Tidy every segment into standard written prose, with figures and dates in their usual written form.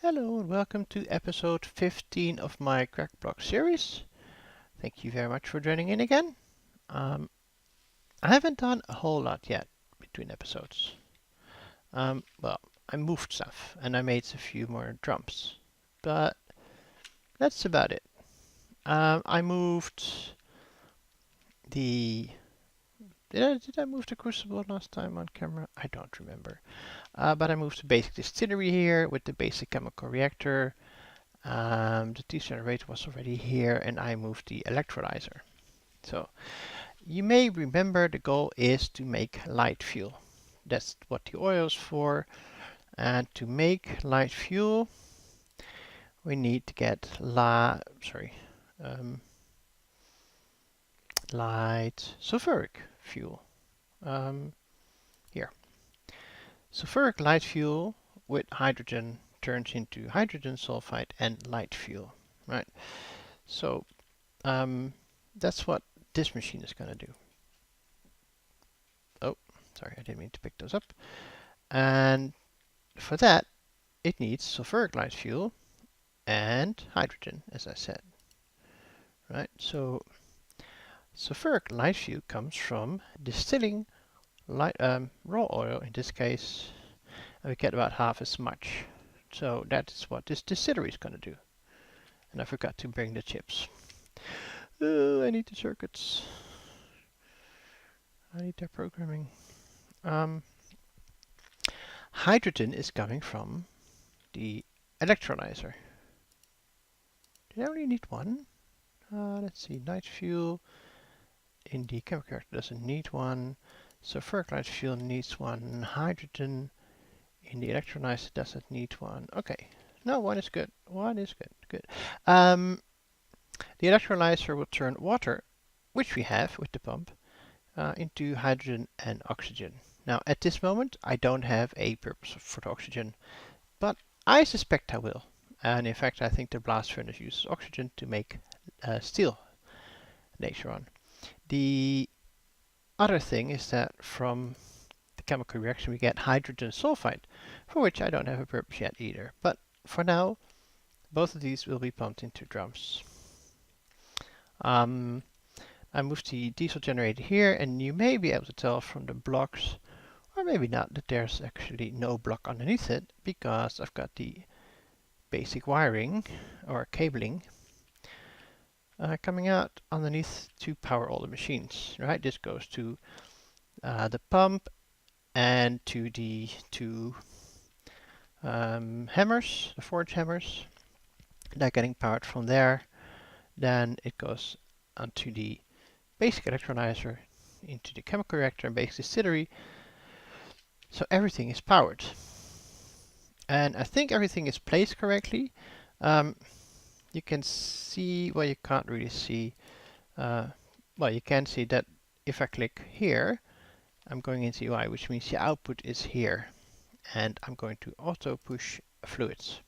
Hello and welcome to episode 15 of my GregBlock series. Thank you very much for joining in again. I haven't done a whole lot yet between episodes. Well, I moved stuff and I made a few more drums, but that's about it. I moved the... Did I move the crucible last time on camera? I don't remember. But I moved the basic distillery here with the basic chemical reactor. The decelerator was already here and I moved the electrolyzer. So you may remember the goal is to make light fuel. That's what the oil is for. And to make light fuel, we need to get light sulfuric fuel. Here. Sulfuric light fuel with hydrogen turns into hydrogen sulfide and light fuel, right? So that's what this machine is going to do. Oh, sorry, I didn't mean to pick those up. And for that, it needs sulfuric light fuel and hydrogen, as I said. Right, so sulfuric light fuel comes from distilling raw oil, in this case, and we get about half as much. So that is what this distillery is going to do. And I forgot to bring the chips. I need the circuits. I need their programming. Hydrogen is coming from the electrolyzer. Did I only need one? Let's see, light fuel in the chemical reactor doesn't need one. Sulfuric light fuel needs one. Hydrogen in the electrolyzer doesn't need one. Okay, no, one is good. One is good. Good. The electrolyzer will turn water, which we have with the pump, into hydrogen and oxygen. Now, at this moment, I don't have a purpose for the oxygen, but I suspect I will. And in fact, I think the blast furnace uses oxygen to make steel later on. The other thing is that from the chemical reaction we get hydrogen sulfide, for which I don't have a purpose yet either. But for now, both of these will be pumped into drums. I moved the diesel generator here, and you may be able to tell from the blocks, or maybe not, that there's actually no block underneath it, because I've got the basic wiring, or cabling, coming out underneath to power all the machines, right? This goes to the pump and to the two hammers, the forge hammers. They're getting powered from there. Then it goes onto the basic electrolyzer, into the chemical reactor and basic distillery. So everything is powered. And I think everything is placed correctly. You can see, well, you can't really see, well, you can see that if I click here, I'm going into UI, which means the output is here. And I'm going to auto push fluids.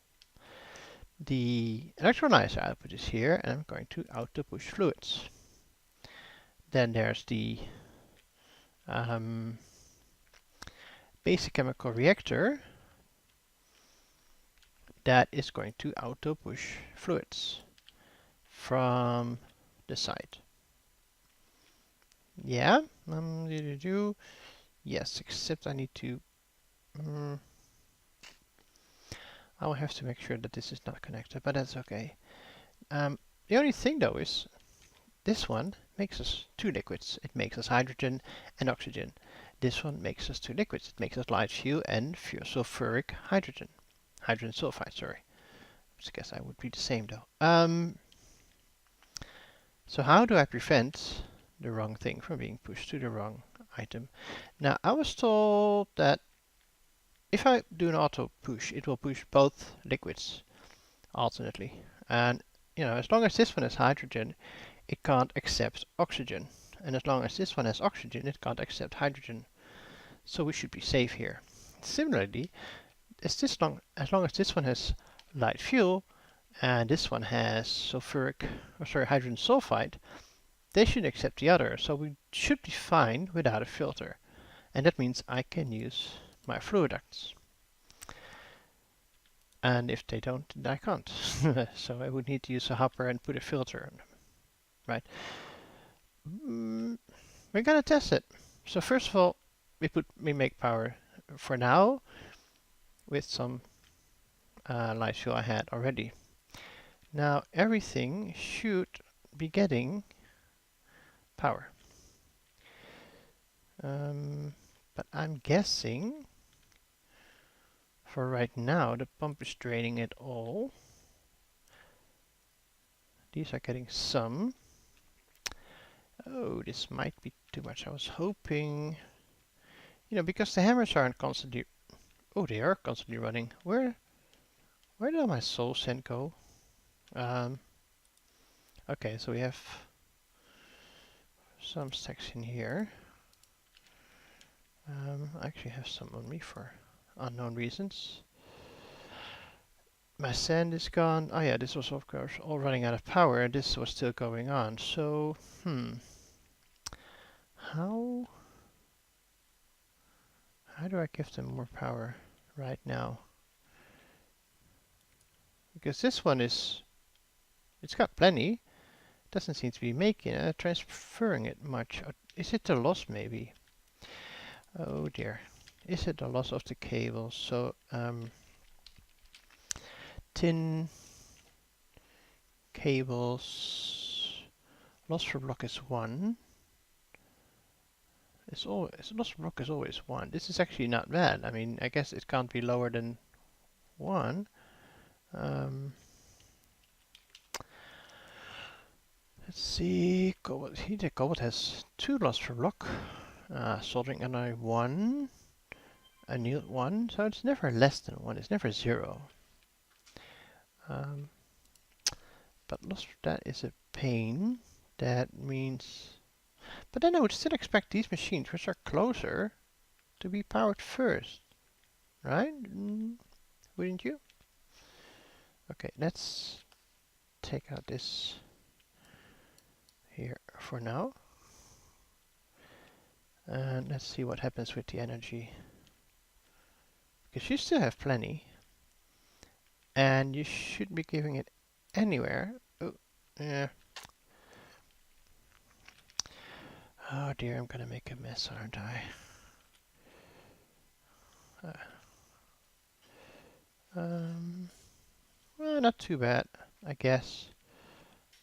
The electrolyzer output is here, and I'm going to auto push fluids. Then there's the basic chemical reactor that is going to auto push fluids from the side. Yeah, yes, except I need to I will have to make sure that this is not connected, but that's okay. The only thing though is this one makes us two liquids. It makes us hydrogen and oxygen. This one makes us two liquids. It makes us light fuel and sulfuric hydrogen. Hydrogen sulfide, sorry. I guess I would be the same though. So how do I prevent the wrong thing from being pushed to the wrong item? Now, I was told that if I do an auto push, it will push both liquids alternately. And, you know, as long as this one has hydrogen, it can't accept oxygen. And as long as this one has oxygen, it can't accept hydrogen. So we should be safe here. Similarly, as long as this one has light fuel and this one has hydrogen sulfide, they should accept the other. So we should be fine without a filter. And that means I can use my fluid ducts. And if they don't, then I can't. So I would need to use a hopper and put a filter on them, right? We're gonna test it. So first of all, we make power for now with some light fuel I had already. Now everything should be getting power. But I'm guessing for right now the pump is draining it all. These are getting some. Oh, this might be too much. I was hoping, because the hammers aren't constantly. Oh, they are constantly running. Where did all my soul send go? Okay, so we have some section here. I actually have some on me for unknown reasons. My sand is gone. Oh yeah, this was of course all running out of power, and this was still going on. So, how do I give them more power right now? Because this one it's got plenty. Doesn't seem to be making transferring it much. Is it the loss maybe? Oh dear. Is it the loss of the cables? So, tin cables loss per block is 1. Loss per block is always 1. This is actually not bad. I mean, I guess it can't be lower than 1. Let's see. Cobalt has 2 loss per block. Soldering another 1. Annealed 1. So it's never less than 1. It's never 0. But loss, that is a pain. That means... But then I would still expect these machines, which are closer, to be powered first. Right? Wouldn't you? Okay, let's take out this here for now. And let's see what happens with the energy. Because you still have plenty. And you should be giving it anywhere. Oh, yeah. Oh dear, I'm gonna make a mess, aren't I? Well, not too bad, I guess.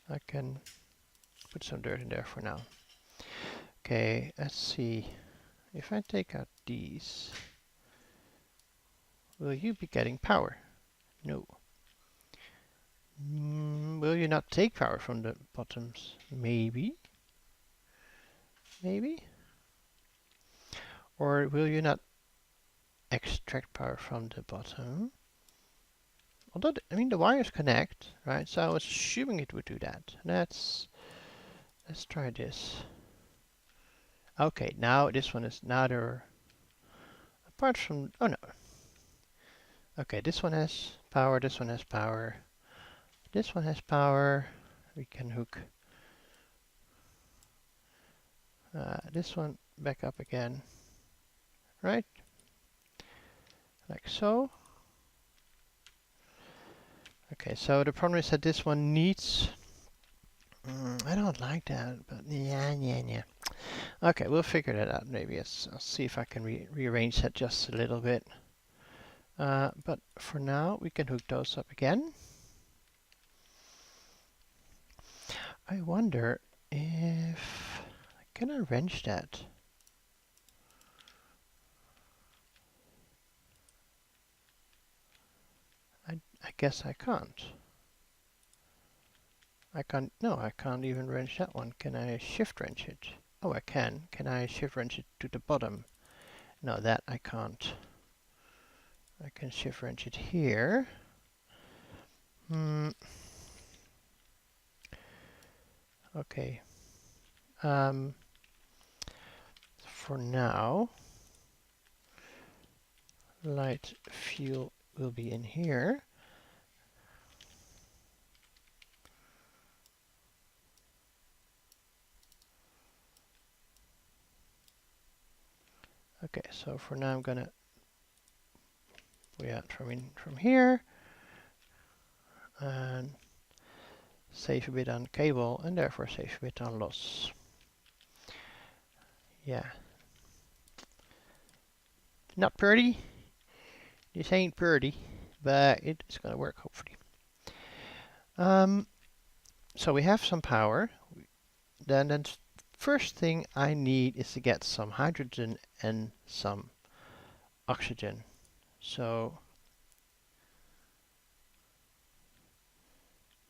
I can put some dirt in there for now. Okay, let's see. If I take out these, will you be getting power? No. Will you not take power from the bottoms? Maybe. Maybe. Or will you not extract power from the bottom? Although, the wires connect, right? So I was assuming it would do that. Let's try this. Okay, now this one is neither. Apart from, oh no. Okay, this one has power, this one has power. This one has power. We can hook this one back up again. Right? Like so. Okay, so the problem is that this one needs... I don't like that, but yeah. Okay, we'll figure that out maybe. I'll see if I can rearrange that just a little bit. But for now, we can hook those up again. I wonder if... Can I wrench that? I guess I can't. No, I can't even wrench that one. Can I shift wrench it? Oh, I can. Can I shift wrench it to the bottom? No, that I can't. I can shift wrench it here. Okay. For now, light fuel will be in here. Okay, so for now I'm gonna pull out from here. and save a bit on cable, and therefore save a bit on loss. Yeah. Not pretty. This ain't pretty, but it's gonna work hopefully. So we have some power. Then first thing I need is to get some hydrogen and some oxygen. So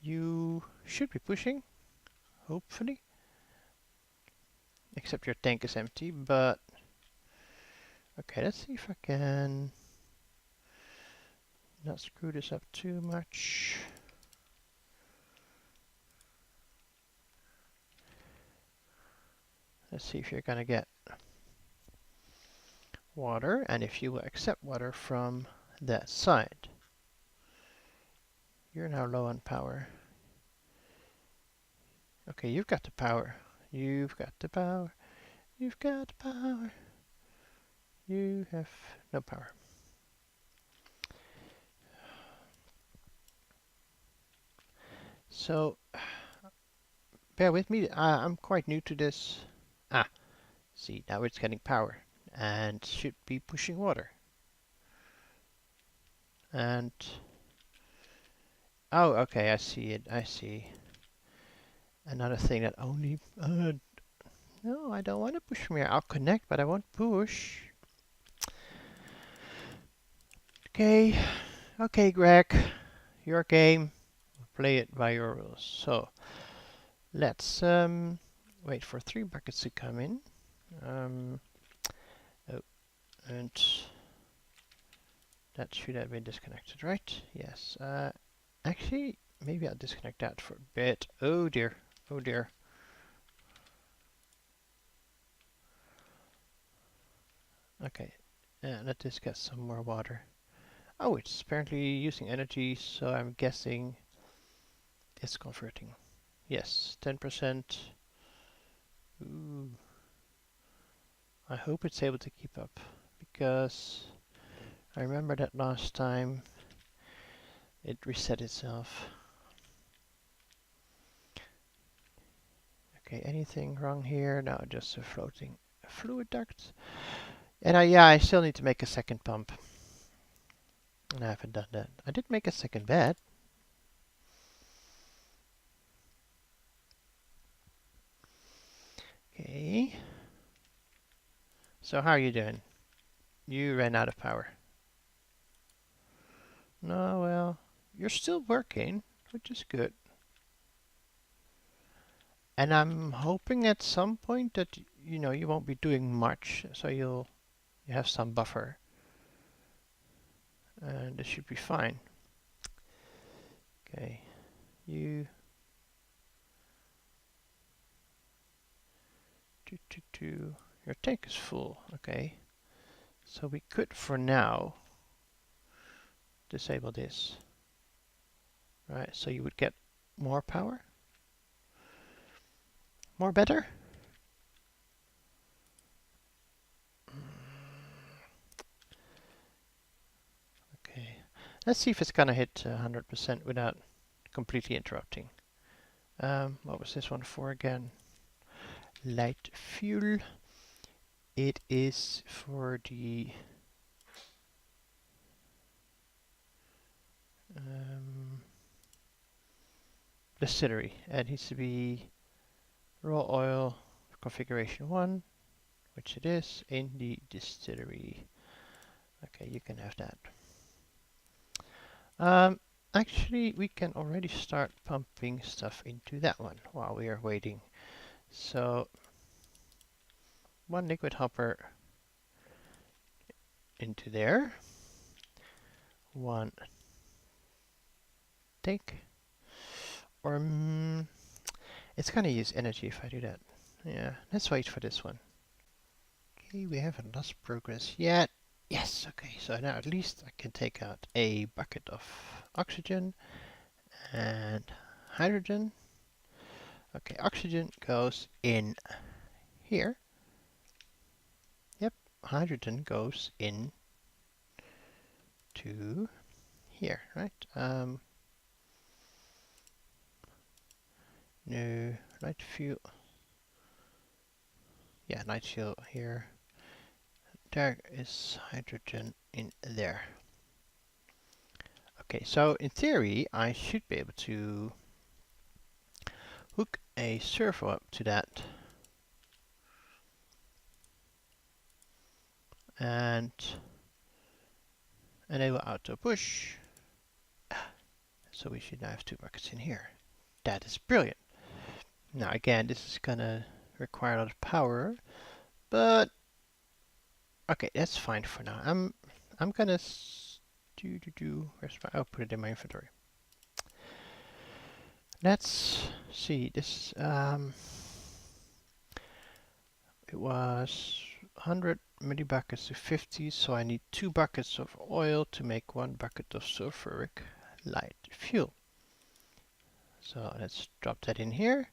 you should be pushing, hopefully. Except your tank is empty, but okay, let's see if I can not screw this up too much. Let's see if you're gonna get water, and if you will accept water from that side. You're now low on power. Okay, you've got the power. You've got the power. You've got the power. You have no power. So, bear with me. I'm quite new to this. See, now it's getting power and should be pushing water. And oh, okay, I see it. I see. Another thing that only no, I don't want to push from here. I'll connect, but I won't push. Okay, okay, Greg, your game. Play it by your rules. So let's wait for 3 buckets to come in. Oh, and that should have been disconnected, right? Yes. Actually, maybe I'll disconnect that for a bit. Oh dear. Oh dear. Okay. Let this get some more water. Oh, it's apparently using energy, so I'm guessing it's converting. Yes, 10%. Ooh. I hope it's able to keep up, because I remember that last time it reset itself. Okay, anything wrong here? No, just a floating fluid duct. And I still need to make a second pump. And I haven't done that. I did make a second bed. Okay. So how are you doing? You ran out of power. No, well, you're still working, which is good. And I'm hoping at some point that you won't be doing much, so you have some buffer. And this should be fine. Okay. Your tank is full. Okay. So we could, for now, disable this. Right, so you would get more power? More better? Okay. Let's see if it's gonna hit 100% without completely interrupting. What was this one for again? Light fuel. It is for the distillery. It needs to be raw oil configuration 1, which it is, in the distillery. Okay, you can have that. Actually, we can already start pumping stuff into that one while we are waiting. So, 1 liquid hopper into there. 1 tank. Or, it's gonna use energy if I do that. Yeah, let's wait for this one. Okay, we haven't lost progress yet. Yes, okay, so now at least I can take out a bucket of oxygen and hydrogen. Okay, oxygen goes in here. Yep, hydrogen goes in to here, right? No, light fuel. Yeah, light fuel here. There is hydrogen in there. Okay, so in theory, I should be able to hook a servo up to that and enable auto push. So we should now have 2 buckets in here. That is brilliant. Now again, this is gonna require a lot of power, but okay, that's fine for now. I'm gonna where's my? I'll put it in my inventory. Let's see this. It was 100 millibuckets to 50, so I need 2 buckets of oil to make 1 bucket of sulfuric light fuel. So let's drop that in here.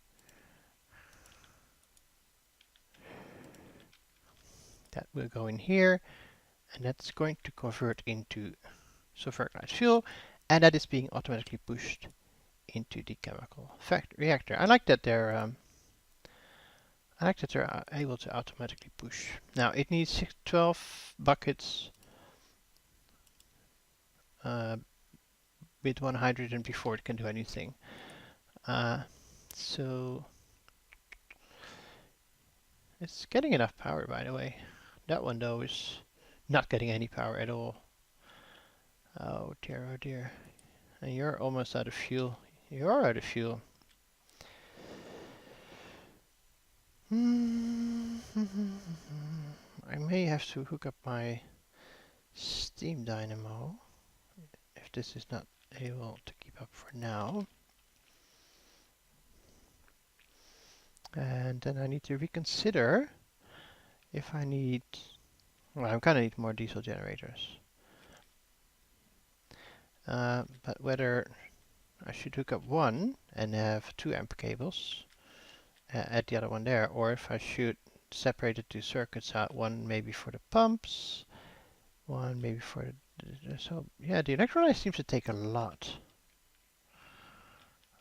That will go in here, and that's going to convert into sulfuric light fuel, and that is being automatically pushed into the chemical reactor. I like that they're able to automatically push. Now it needs 12 buckets with 1 hydrogen before it can do anything. So it's getting enough power, by the way. That one though is not getting any power at all. Oh dear, oh dear. And you're almost out of fuel. You are out of fuel. I may have to hook up my steam dynamo if this is not able to keep up for now. And then I need to reconsider if I need, well, I'm gonna need more diesel generators. But whether I should hook up one and have 2 amp cables, add the other one there, or if I should separate the 2 circuits out, one maybe for the pumps, one maybe for the so yeah, the electrolyte seems to take a lot.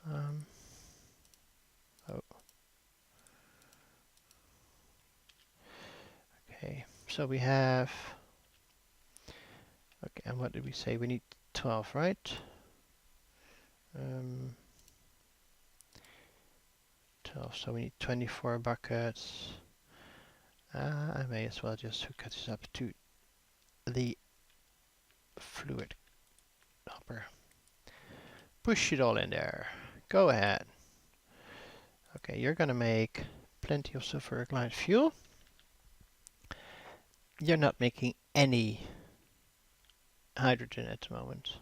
Oh. Okay, so we have, okay, and what did we say? We need 12, right? 12, so we need 24 buckets. I may as well just hook this up to the fluid hopper. Push it all in there. Go ahead. Okay, you're gonna make plenty of sulfuric light fuel. You're not making any hydrogen at the moment.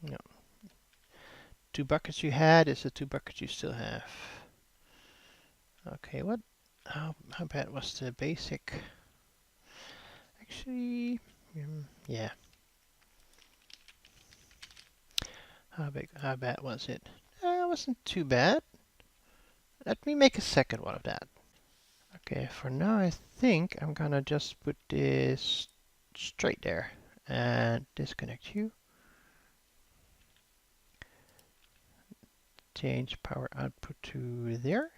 No. 2 buckets you had is the 2 buckets you still have. Okay, what? How bad was the basic? Actually, yeah. How bad was it? It wasn't too bad. Let me make a second one of that. Okay, for now I think I'm gonna just put this straight there and disconnect you. Change power output to there.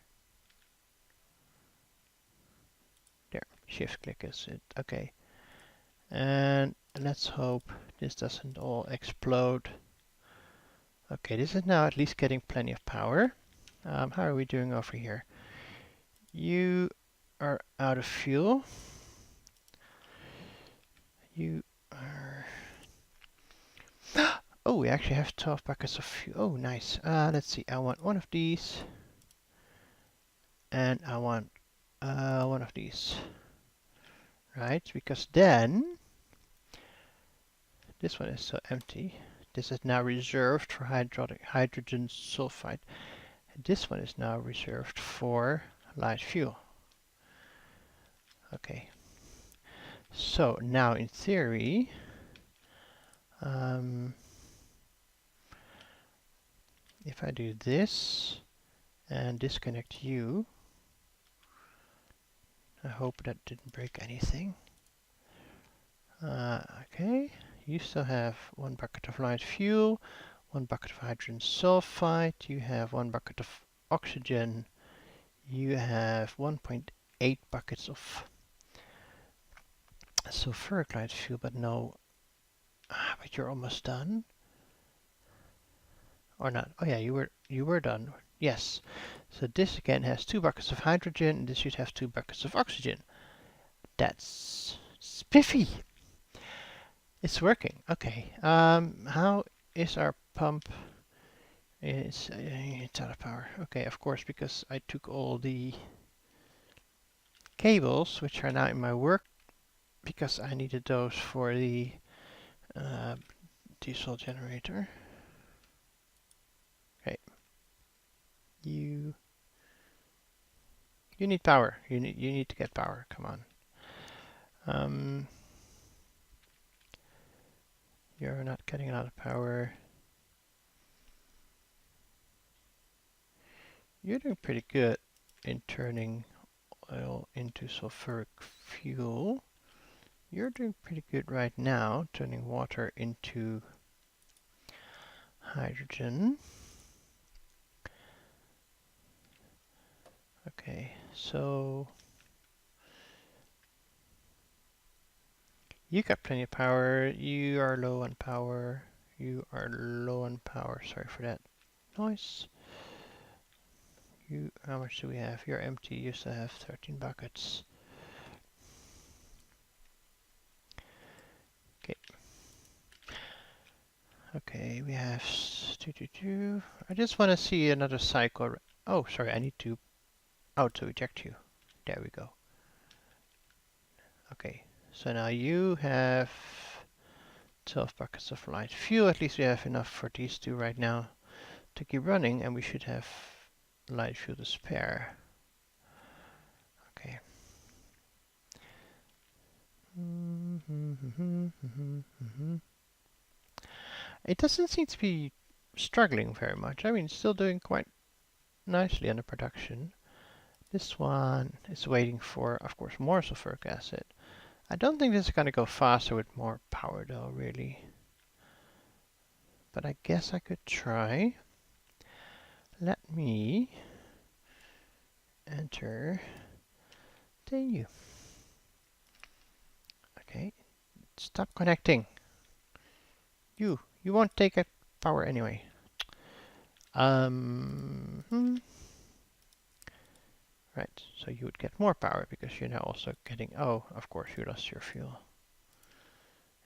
There, shift click is it. Okay. And let's hope this doesn't all explode. Okay, this is now at least getting plenty of power. How are we doing over here? You are out of fuel. You are... Oh, we actually have 12 buckets of fuel. Oh, nice. Let's see. I want one of these. And I want one of these. Right? Because then... This one is so empty. This is now reserved for hydrogen sulfide. This one is now reserved for light fuel. Okay. So now in theory, if I do this and disconnect you, I hope that didn't break anything. Okay, you still have 1 bucket of light fuel, 1 bucket of hydrogen sulfide, you have 1 bucket of oxygen, you have 1.8 buckets of sulfuric light fuel, but no, but you're almost done. Or not. Oh yeah, you were done. Yes. So this again has 2 buckets of hydrogen, and this should have 2 buckets of oxygen. That's spiffy. It's working. Okay. How is our pump? It's out of power. Okay, of course, because I took all the cables, which are now in my work, because I needed those for the uh, diesel generator. Okay. You need power. You need to get power. Come on. You're not getting a lot of power. You're doing pretty good in turning oil into sulfuric fuel. You're doing pretty good right now, turning water into hydrogen. Okay, so you got plenty of power. You are low on power. You are low on power. Sorry for that noise. How much do we have? You're empty. You still have 13 buckets. Okay. Okay, we have I just want to see another cycle. Oh, sorry, I need to to eject you. There we go. Okay, so now you have 12 buckets of light fuel. At least we have enough for these two right now to keep running, and we should have light fuel to spare. Okay. It doesn't seem to be struggling very much. I mean, it's still doing quite nicely under production. This one is waiting for, of course, more sulfuric acid. I don't think this is going to go faster with more power though, really. But I guess I could try. Let me enter the Okay, stop connecting. You won't take a power anyway. Right, so you would get more power because you're now also getting, oh, of course you lost your fuel.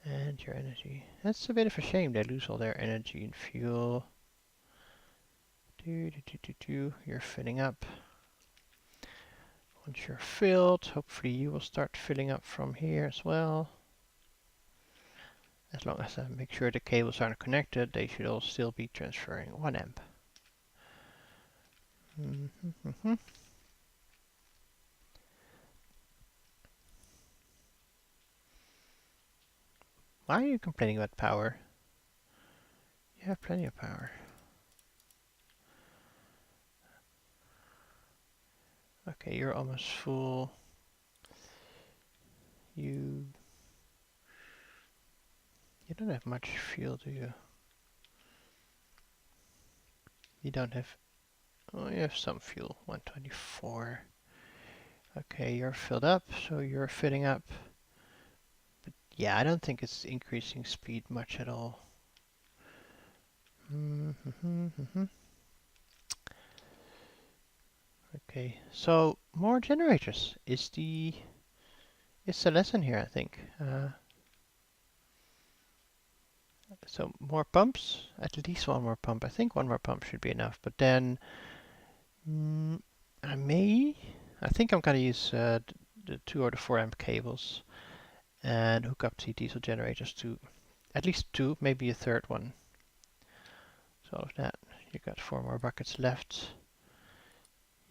And your energy. That's a bit of a shame, they lose all their energy and fuel. You're filling up. Once you're filled, hopefully you will start filling up from here as well. As long as I make sure the cables aren't connected, they should all still be transferring 1 amp. Why are you complaining about power? You have plenty of power. Okay, you're almost full. You don't have much fuel, do you? You don't have... Oh, you have some fuel. 124. Okay, you're filled up, so you're filling up. But yeah, I don't think it's increasing speed much at all. Okay, so more generators is the lesson here, I think. So more pumps, at least 1 more pump. I think 1 more pump should be enough, but then I think I'm gonna use the 2 or the 4 amp cables and hook up the diesel generators to at least 2, maybe a third one. So all of that, you got 4 more buckets left.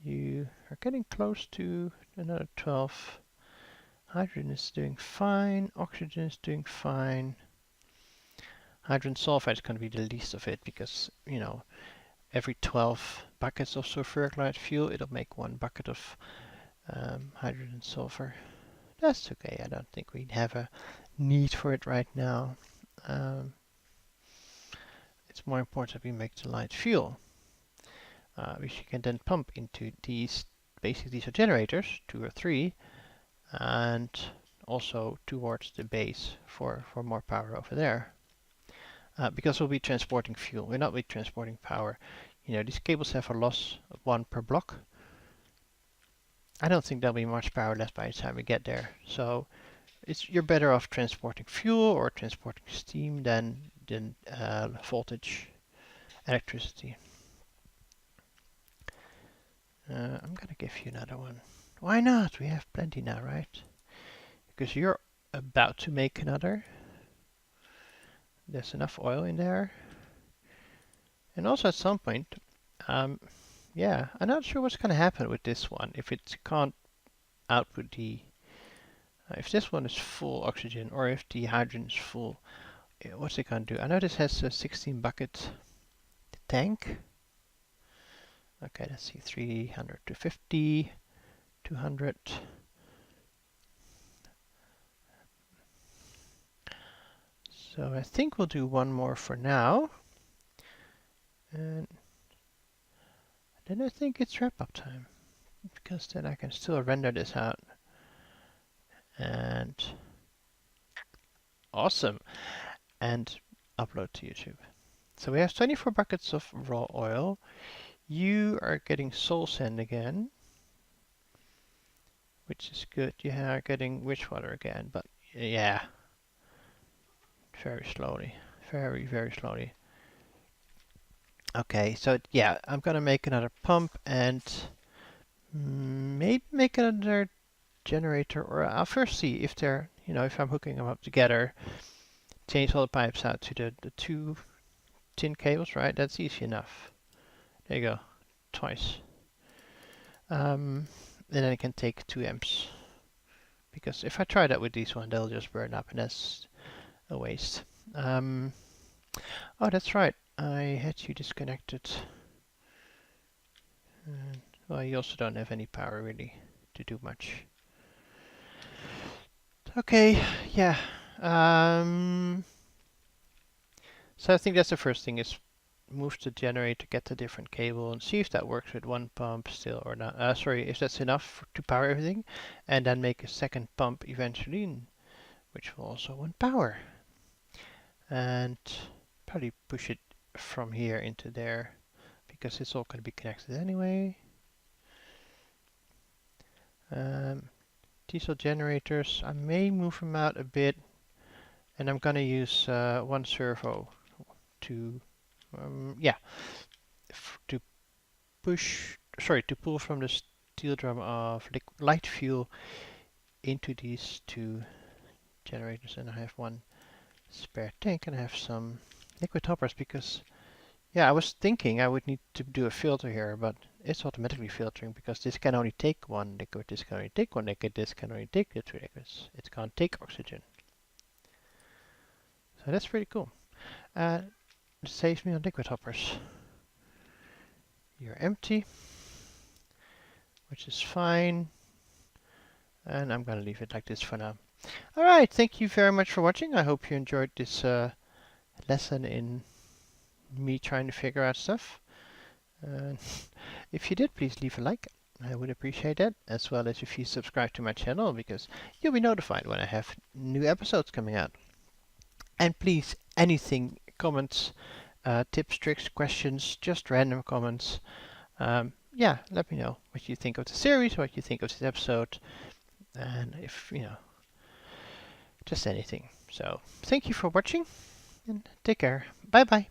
You are getting close to another 12. Hydrogen is doing fine, oxygen is doing fine. Hydrogen sulfide is going to be the least of it because, you know, every 12 buckets of sulfuric light fuel, it'll make 1 bucket of hydrogen sulfur. That's okay, I don't think we have a need for it right now. it's more important that we make the light fuel, which you can then pump into these. Basically, these are generators, 2 or 3, and also towards the base for more power over there. Because we'll be transporting fuel, we'll not be transporting power. You know, these cables have a loss of 1 per block. I don't think there'll be much power left by the time we get there. So you're better off transporting fuel or transporting steam than voltage electricity. I'm gonna give you another one. Why not? We have plenty now, right? Because you're about to make another. There's enough oil in there. And also at some point, yeah, I'm not sure what's gonna happen with this one. If it can't output the, if this one is full oxygen or if the hydrogen is full, what's it gonna do? I know this has a 16 bucket tank. Okay, let's see, 300 to 50, 200. So I think we'll do one more for now. And then I think it's wrap up time, because then I can still render this out. And awesome. And upload to YouTube. So we have 24 buckets of raw oil. You are getting soul sand again, which is good. You are getting witch water again, but yeah, very slowly, very slowly. Okay, so yeah, I'm gonna make another pump and maybe make another generator, or I'll first see if they're, you know, if I'm hooking them up together, change all the pipes out to the 2 tin cables, right? That's easy enough. There you go, twice. And then I can take 2 amps. Because if I try that with these one, they'll just burn up, and that's a waste. Oh, that's right. I had you disconnected. Well, you also don't have any power really to do much. Okay, yeah. So I think that's the first thing, is move the generator, get the different cable, and see if that works with one pump still or not. Sorry, if that's enough to power everything, and then make a second pump eventually, which will also want power. And probably push it from here into there, because it's all going to be connected anyway. Diesel generators, I may move them out a bit, and I'm going to use 1 servo to to pull from the steel drum of light fuel into these 2 generators. And I have 1 spare tank, and I have some liquid hoppers, because yeah, I was thinking I would need to do a filter here, but it's automatically filtering, because this can only take 1 liquid, this can only take 1 liquid, this can only take the 2 liquids. It can't take oxygen. So that's pretty cool. It saves me on liquid hoppers. You're empty, which is fine. And I'm going to leave it like this for now. Alright, thank you very much for watching. I hope you enjoyed this lesson in me trying to figure out stuff. If you did, please leave a like. I would appreciate that, as well as if you subscribe to my channel, because you'll be notified when I have new episodes coming out. And please, anything, comments, tips, tricks, questions, just random comments. Yeah, let me know what you think of the series, what you think of this episode, and if, you know, just anything. So, thank you for watching, and take care. Bye bye.